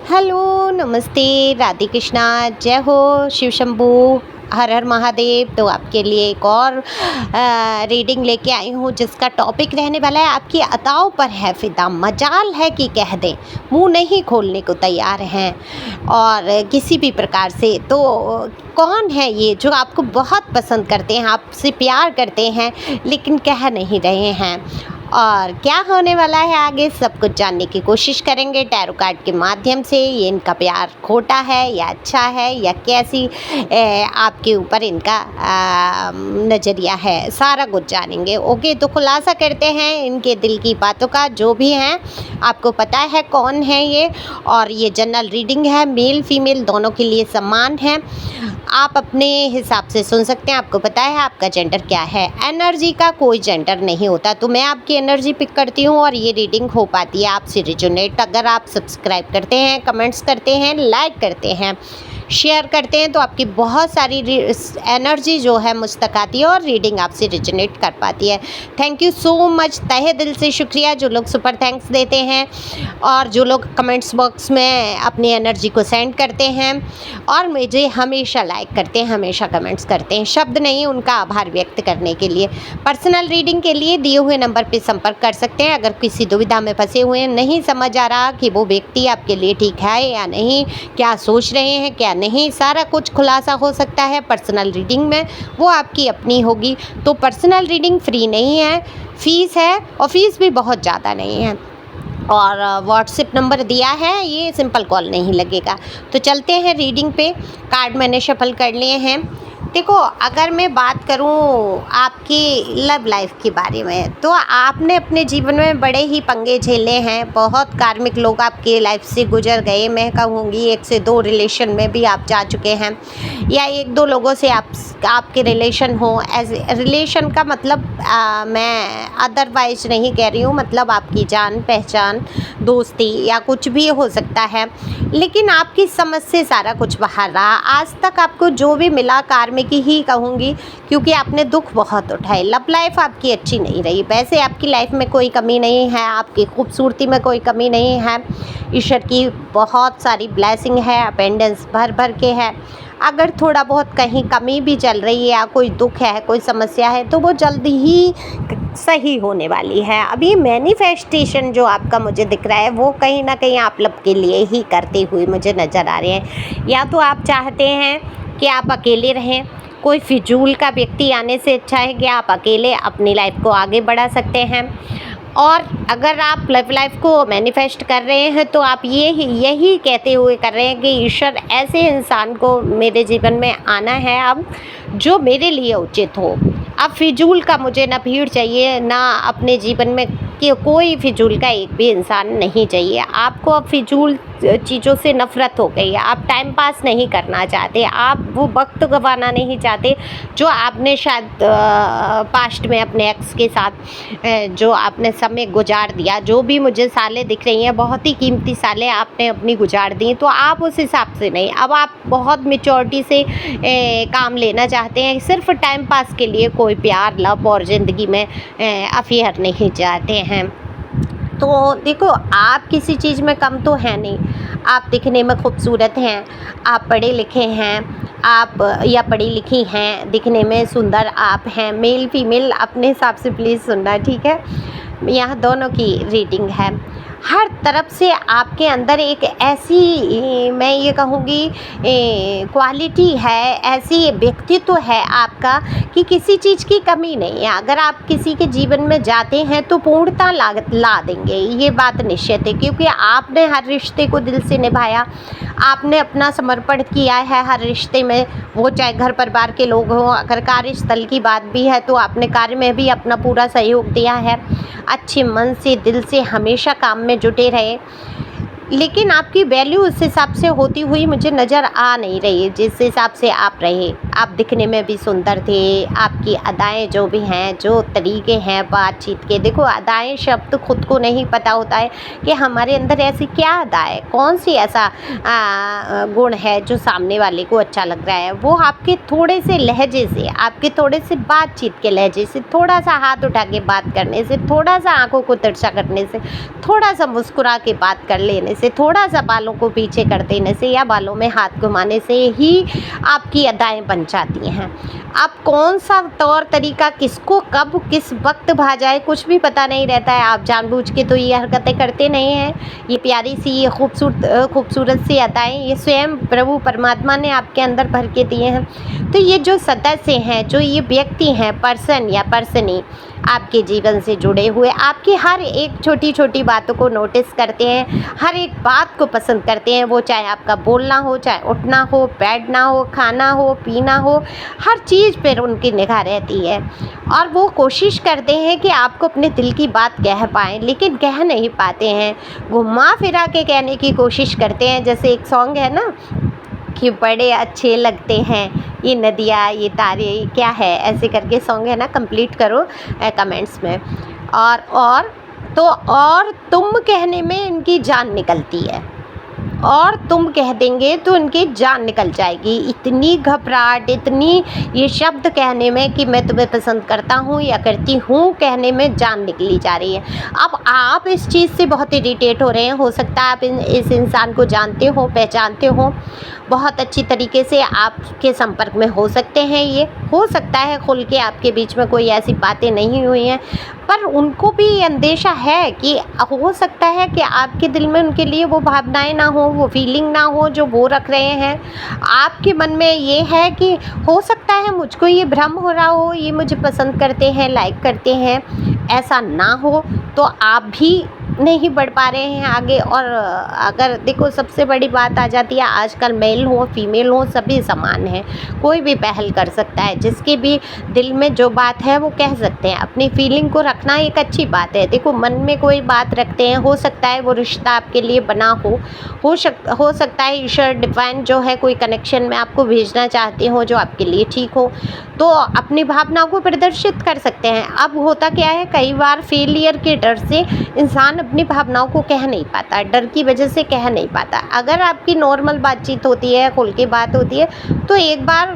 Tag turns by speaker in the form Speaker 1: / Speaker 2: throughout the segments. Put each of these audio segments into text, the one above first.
Speaker 1: Hello, नमस्ते, राधे कृष्णा, जय हो शिव शंभू, हर हर महादेव। तो आपके लिए एक और रीडिंग लेके आई हूँ जिसका टॉपिक रहने वाला है आपकी अताओं पर है फिदा, मजाल है कि कह दें, मुंह नहीं खोलने को तैयार हैं और किसी भी प्रकार से। तो कौन है ये जो आपको बहुत पसंद करते हैं, आपसे प्यार करते हैं लेकिन कह नहीं रहे हैं, और क्या होने वाला है आगे सब कुछ जानने की कोशिश करेंगे टैरो कार्ड के माध्यम से। ये इनका प्यार खोटा है या अच्छा है या कैसी आपके ऊपर इनका नज़रिया है, सारा कुछ जानेंगे। ओके, तो खुलासा करते हैं इनके दिल की बातों का, जो भी हैं आपको पता है कौन है ये। और ये जनरल रीडिंग है, मेल फीमेल दोनों के लिए समान है, आप अपने हिसाब से सुन सकते हैं। आपको पता है आपका जेंडर क्या है, एनर्जी का कोई जेंडर नहीं होता। तो मैं आपकी एनर्जी पिक करती हूँ और ये रीडिंग हो पाती है आपसे रिजोनेट अगर आप सब्सक्राइब करते हैं, कमेंट्स करते हैं, लाइक करते हैं, शेयर करते हैं, तो आपकी बहुत सारी एनर्जी जो है मुझ तक आती है और रीडिंग आपसे रिजोनेट कर पाती है। थैंक यू सो मच, तहे दिल से शुक्रिया जो लोग सुपर थैंक्स देते हैं और जो लोग कमेंट्स बॉक्स में अपनी एनर्जी को सेंड करते हैं और मुझे हमेशा लाइक करते हैं, हमेशा कमेंट्स करते हैं। शब्द नहीं उनका आभार व्यक्त करने के लिए। पर्सनल रीडिंग के लिए दिए हुए नंबर पर संपर्क कर सकते हैं। अगर किसी दुविधा में फंसे हुए हैं, नहीं समझ आ रहा कि वो व्यक्ति आपके लिए ठीक है या नहीं, क्या सोच रहे हैं क्या नहीं, सारा कुछ खुलासा हो सकता है पर्सनल रीडिंग में, वो आपकी अपनी होगी। तो पर्सनल रीडिंग फ्री नहीं है, फीस है और फीस भी बहुत ज़्यादा नहीं है। और व्हाट्सएप नंबर दिया है, ये सिंपल कॉल नहीं लगेगा। तो चलते हैं रीडिंग पे। कार्ड मैंने शफल कर लिए हैं। देखो, अगर मैं बात करूं आपकी लव लाइफ के बारे में, तो आपने अपने जीवन में बड़े ही पंगे झेले हैं। बहुत कार्मिक लोग आपके लाइफ से गुजर गए। मैं कहूँगी 1 से 2 रिलेशन में भी आप जा चुके हैं, या 1-2 लोगों से आपके रिलेशन हो। एज रिलेशन का मतलब मैं अदरवाइज नहीं कह रही हूँ, मतलब आपकी जान पहचान, दोस्ती या कुछ भी हो सकता है। लेकिन आपकी समझ से सारा कुछ बाहर रहा। आज तक आपको जो भी मिला कार्मिक ही कहूँगी, क्योंकि आपने दुख बहुत उठाए। लव लाइफ आपकी अच्छी नहीं रही। वैसे आपकी लाइफ में कोई कमी नहीं है, आपकी खूबसूरती में कोई कमी नहीं है, ईश्वर की बहुत सारी ब्लेसिंग है, अपेंडेंस भर भर के है। अगर थोड़ा बहुत कहीं कमी भी चल रही है या कोई दुख है, कोई समस्या है, तो वो जल्दी ही सही होने वाली है। अभी मैनिफेस्टेशन जो आपका मुझे दिख रहा है वो कहीं ना कहीं आप लोग के लिए ही करते हुए मुझे नज़र आ रहे हैं। या तो आप चाहते हैं कि आप अकेले रहें, कोई फिजूल का व्यक्ति आने से अच्छा है कि आप अकेले अपनी लाइफ को आगे बढ़ा सकते हैं। और अगर आप लव लाइफ को मैनिफेस्ट कर रहे हैं तो आप यही कहते हुए कर रहे हैं कि ईश्वर ऐसे इंसान को मेरे जीवन में आना है अब, जो मेरे लिए उचित हो। अब फिजूल का मुझे ना भीड़ चाहिए, ना अपने जीवन में कि कोई फिजूल का एक भी इंसान नहीं चाहिए। आपको अब फिजूल चीज़ों से नफ़रत हो गई है। आप टाइम पास नहीं करना चाहते, आप वो वक्त गंवाना नहीं चाहते जो आपने शायद पास्ट में अपने एक्स के साथ जो आपने समय गुजार दिया। जो भी मुझे सालें दिख रही हैं, बहुत ही कीमती सालें आपने अपनी गुजार दी। तो आप उस हिसाब से नहीं, अब आप बहुत मैच्योरिटी से काम लेना चाहते हैं। सिर्फ टाइम पास के लिए कोई प्यार, लव और ज़िंदगी में अफेयर नहीं चाहते हैं। तो देखो, आप किसी चीज़ में कम तो है नहीं। आप दिखने में खूबसूरत हैं, आप पढ़े लिखे हैं, आप या पढ़ी लिखी हैं, दिखने में सुंदर आप हैं। मेल फीमेल अपने हिसाब से प्लीज़ सुनना, ठीक है। यहाँ दोनों की रीडिंग है। हर तरफ से आपके अंदर एक ऐसी मैं ये कहूँगी क्वालिटी है, ऐसी व्यक्तित्व है आपका कि किसी चीज़ की कमी नहीं है। अगर आप किसी के जीवन में जाते हैं तो पूर्णता ला देंगे, ये बात निश्चित है। क्योंकि आपने हर रिश्ते को दिल से निभाया, आपने अपना समर्पण किया है हर रिश्ते में, वो चाहे घर परिवार के लोग हों। अगर कार्यस्थल की बात भी है तो आपने कार्य में भी अपना पूरा सहयोग दिया है, अच्छे मन से, दिल से हमेशा काम में जुटे रहे। लेकिन आपकी वैल्यू उस हिसाब से होती हुई मुझे नज़र आ नहीं रही है जिस हिसाब से आप रहे। आप दिखने में भी सुंदर थे, आपकी अदाएँ जो भी हैं, जो तरीके हैं बातचीत के, देखो अदाएँ शब्द खुद को नहीं पता होता है कि हमारे अंदर ऐसी क्या अदा है, कौन सी ऐसा गुण है जो सामने वाले को अच्छा लग रहा है। वो आपके थोड़े से लहजे से, आपके थोड़े से बातचीत के लहजे से, थोड़ा सा हाथ उठा के बात करने से, थोड़ा सा आंखों को तिरछा करने से, थोड़ा सा मुस्कुरा के बात कर लेने से, थोड़ा सा बालों को पीछे कर देने से या बालों में हाथ घुमाने से ही आपकी अदाएँ बन जाती हैं। अब कौन सा तौर तरीका किसको कब किस वक्त भा जाए कुछ भी पता नहीं रहता है। आप जानबूझ के तो ये हरकतें करते नहीं हैं। ये प्यारी सी, ये खूबसूरत सी अदाएँ ये स्वयं प्रभु परमात्मा ने आपके अंदर भर के दिए हैं। तो ये जो सदस्य हैं, जो ये व्यक्ति हैं, पर्सन या पर्सनी आपके जीवन से जुड़े हुए, आपकी हर एक छोटी छोटी बातों को नोटिस करते हैं, हर एक बात को पसंद करते हैं। वो चाहे आपका बोलना हो, चाहे उठना हो, बैठना हो, खाना हो, पीना हो, हर चीज़ पर उनकी निगाह रहती है। और वो कोशिश करते हैं कि आपको अपने दिल की बात कह पाएँ, लेकिन कह नहीं पाते हैं, घुमा फिरा के कहने की कोशिश करते हैं। जैसे एक सॉन्ग है ना कि बड़े अच्छे लगते हैं ये नदियाँ, ये तारे, ये क्या है, ऐसे करके सॉन्ग है ना, कंप्लीट करो कमेंट्स में। और तुम कहने में इनकी जान निकलती है, और तुम कह देंगे तो इनकी जान निकल जाएगी। इतनी घबराहट, इतनी ये शब्द कहने में कि मैं तुम्हें पसंद करता हूँ या करती हूँ कहने में जान निकली जा रही है। अब आप इस चीज़ से बहुत इरिटेट हो रहे हैं। हो सकता है आप इस इंसान को जानते हो, पहचानते हो, बहुत अच्छी तरीके से आपके संपर्क में हो सकते हैं। ये हो सकता है खुल के आपके बीच में कोई ऐसी बातें नहीं हुई हैं, पर उनको भी ये अंदेशा है कि हो सकता है कि आपके दिल में उनके लिए वो भावनाएं ना हो, वो फीलिंग ना हो जो वो रख रहे हैं। आपके मन में ये है कि हो सकता है मुझको ये भ्रम हो रहा हो, ये मुझे पसंद करते हैं, लाइक करते हैं। ऐसा ना हो तो आप भी नहीं बढ़ पा रहे हैं आगे। और अगर देखो सबसे बड़ी बात आ जाती है, आजकल मेल हो फीमेल हो सभी समान हैं, कोई भी पहल कर सकता है। जिसके भी दिल में जो बात है वो कह सकते हैं। अपनी फीलिंग को रखना एक अच्छी बात है। देखो मन में कोई बात रखते हैं, हो सकता है वो रिश्ता आपके लिए बना हो सकता है ईश्वर डिवाइन जो है कोई कनेक्शन में आपको भेजना चाहते हो जो आपके लिए ठीक हो, तो अपनी भावनाओं को प्रदर्शित कर सकते हैं। अब होता क्या है, कई बार फेलियर के डर से इंसान अपनी भावनाओं को कह नहीं पाता, डर की वजह से कह नहीं पाता। अगर आपकी नॉर्मल बातचीत होती है, खुल के बात होती है, तो एक बार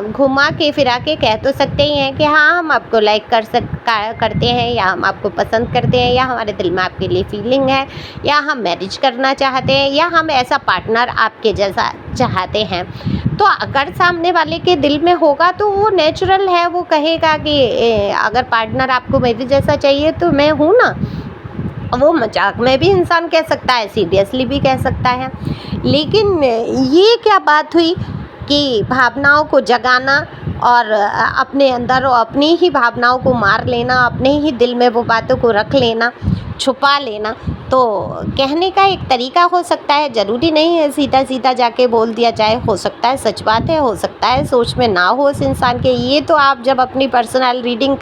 Speaker 1: घुमा के फिरा के कह तो सकते ही हैं कि हाँ हम आपको लाइक करते हैं, या हम आपको पसंद करते हैं, या हमारे दिल में आपके लिए फीलिंग है, या हम मैरिज करना चाहते हैं, या हम ऐसा पार्टनर आपके जैसा चाहते हैं। तो अगर सामने वाले के दिल में होगा तो वो नेचुरल है, वो कहेगा कि अगर पार्टनर आपको मेरे जैसा चाहिए तो मैं हूँ ना। वो मजाक में भी इंसान कह सकता है, सीरियसली भी कह सकता है। लेकिन ये क्या बात हुई कि भावनाओं को जगाना और अपने अंदर और अपनी ही भावनाओं को मार लेना, अपने ही दिल में वो बातों को रख लेना, छुपा लेना, तो कहने का एक तरीका हो सकता है। ज़रूरी नहीं है सीधा सीधा जाके बोल दिया जाए। हो सकता है सच बात है, हो सकता है सोच में ना हो इस इंसान के। ये तो आप जब अपनी पर्सनल रीडिंग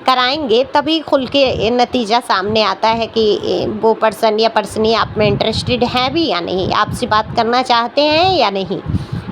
Speaker 1: कराएंगे तभी खुल के नतीजा सामने आता है कि वो पर्सन या पर्सनी आप में इंटरेस्टेड है भी या नहीं, आपसे बात करना चाहते हैं या नहीं,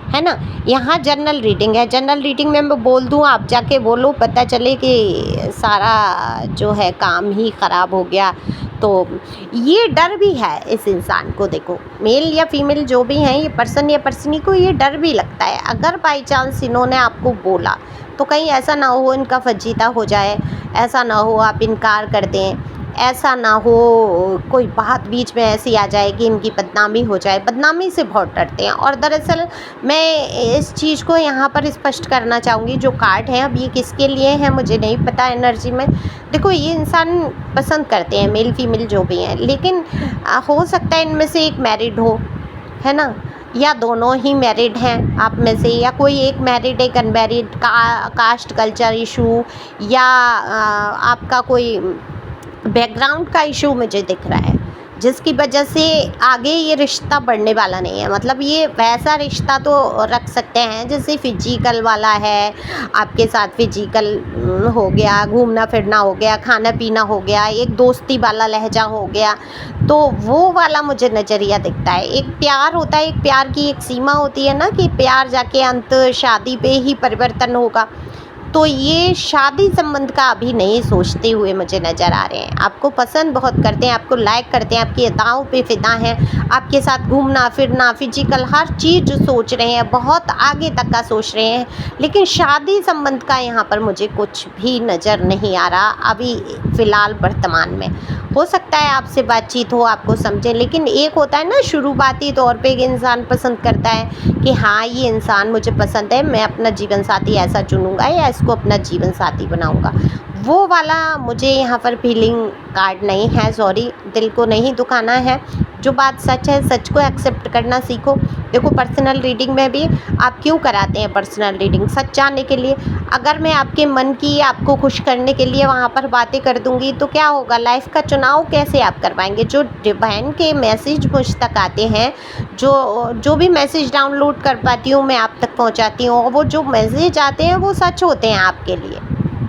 Speaker 1: है ना। यहाँ जनरल रीडिंग है। जनरल रीडिंग में मैं बोल दूँ, आप जाके बोलो, पता चले कि सारा जो है काम ही ख़राब हो गया। तो ये डर भी है इस इंसान को। देखो मेल या फीमेल जो भी हैं, ये पर्सन या पर्सनी को ये डर भी लगता है। अगर बाई चांस इन्होंने आपको बोला तो कहीं ऐसा ना हो इनका फजीता हो जाए, ऐसा ना हो आप इनकार कर दें, ऐसा ना हो कोई बात बीच में ऐसी आ जाए कि इनकी बदनामी हो जाए। बदनामी से बहुत डरते हैं। और दरअसल मैं इस चीज़ को यहाँ पर स्पष्ट करना चाहूँगी, जो कार्ड हैं अब ये किसके लिए हैं मुझे नहीं पता एनर्जी में। देखो ये इंसान पसंद करते हैं, मेल फीमेल जो भी हैं, लेकिन हो सकता है इनमें से एक मैरिड हो, है ना, या दोनों ही मैरिड हैं आप में से, या कोई एक मैरिड एक अनमैरिड, कास्ट कल्चर इशू, या आपका कोई बैकग्राउंड का इशू मुझे दिख रहा है, जिसकी वजह से आगे ये रिश्ता बढ़ने वाला नहीं है। मतलब ये वैसा रिश्ता तो रख सकते हैं जैसे फिजिकल वाला है, आपके साथ फिजिकल हो गया, घूमना फिरना हो गया, खाना पीना हो गया, एक दोस्ती वाला लहजा हो गया। तो वो वाला मुझे नज़रिया दिखता है। एक प्यार होता है, एक प्यार की एक सीमा होती है ना कि प्यार जाके अंत शादी पे ही परिवर्तन होगा। तो ये शादी संबंध का अभी नहीं सोचते हुए मुझे नज़र आ रहे हैं। आपको पसंद बहुत करते हैं, आपको लाइक करते हैं, आपकी अदाओं पे फ़िदा हैं, आपके साथ घूमना फिरना, फिजिकल हर चीज़ जो सोच रहे हैं, बहुत आगे तक का सोच रहे हैं। लेकिन शादी संबंध का यहाँ पर मुझे कुछ भी नज़र नहीं आ रहा अभी फ़िलहाल वर्तमान में। हो सकता है आपसे बातचीत हो, आपको समझें, लेकिन एक होता है ना शुरुआती तौर पे एक इंसान पसंद करता है कि हाँ ये इंसान मुझे पसंद है, मैं अपना जीवन साथी ऐसा चुनूँगा या इसको अपना जीवन साथी बनाऊँगा। वो वाला मुझे यहाँ पर फीलिंग कार्ड नहीं है, सॉरी, दिल को नहीं दुखाना है। जो बात सच है, सच को एक्सेप्ट करना सीखो। देखो पर्सनल रीडिंग में भी आप क्यों कराते हैं पर्सनल रीडिंग? सच जानने के लिए। अगर मैं आपके मन की आपको खुश करने के लिए वहाँ पर बातें कर दूँगी तो क्या होगा? लाइफ़ का चुनाव कैसे आप कर पाएँगे? जो डिवाइन के मैसेज मुझ तक आते हैं, जो भी मैसेज डाउनलोड कर पाती हूँ मैं आप तक पहुँचाती हूँ, और वो जो मैसेज आते हैं वो सच होते हैं आपके लिए,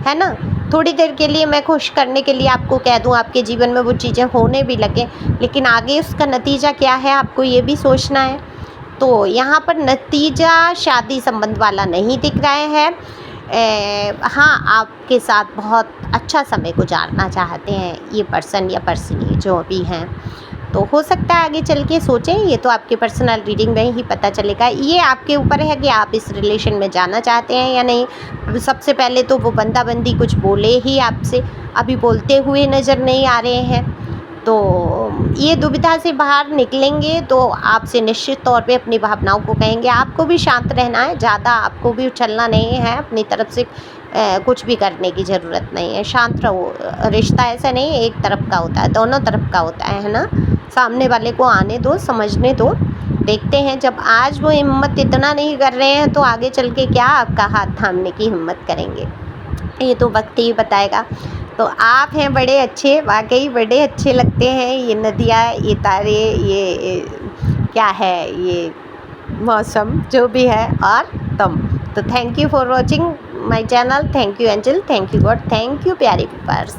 Speaker 1: है ना? थोड़ी देर के लिए मैं खुश करने के लिए आपको कह दूँ, आपके जीवन में वो चीज़ें होने भी लगें, लेकिन आगे उसका नतीजा क्या है आपको ये भी सोचना है। तो यहाँ पर नतीजा शादी संबंध वाला नहीं दिख रहा है। हाँ, आपके साथ बहुत अच्छा समय गुजारना चाहते हैं ये पर्सन या पर्सनी जो भी हैं। तो हो सकता है आगे चल के सोचें, ये तो आपके पर्सनल रीडिंग में ही पता चलेगा। ये आपके ऊपर है कि आप इस रिलेशन में जाना चाहते हैं या नहीं। सबसे पहले तो वो बंदा-बंदी कुछ बोले ही आपसे, अभी बोलते हुए नज़र नहीं आ रहे हैं। तो ये दुविधा से बाहर निकलेंगे तो आपसे निश्चित तौर पे अपनी भावनाओं को कहेंगे। आपको भी शांत रहना है, ज़्यादा आपको भी उछलना नहीं है, अपनी तरफ से कुछ भी करने की ज़रूरत नहीं है, शांत रहो। रिश्ता ऐसा नहीं है एक तरफ का होता है, दोनों तरफ का होता है ना? सामने वाले को आने दो, समझने दो। देखते हैं, जब आज वो हिम्मत इतना नहीं कर रहे हैं तो आगे चल के क्या आपका हाथ थामने की हिम्मत करेंगे, ये तो वक्त ही बताएगा। तो आप हैं बड़े अच्छे, वाकई बड़े अच्छे लगते हैं। ये नदियाँ, ये तारे, ये क्या है, ये मौसम जो भी है, और तुम। तो thank you for watching my channel. Thank you angel, thank you God, thank you प्यारे व्यूअर्स।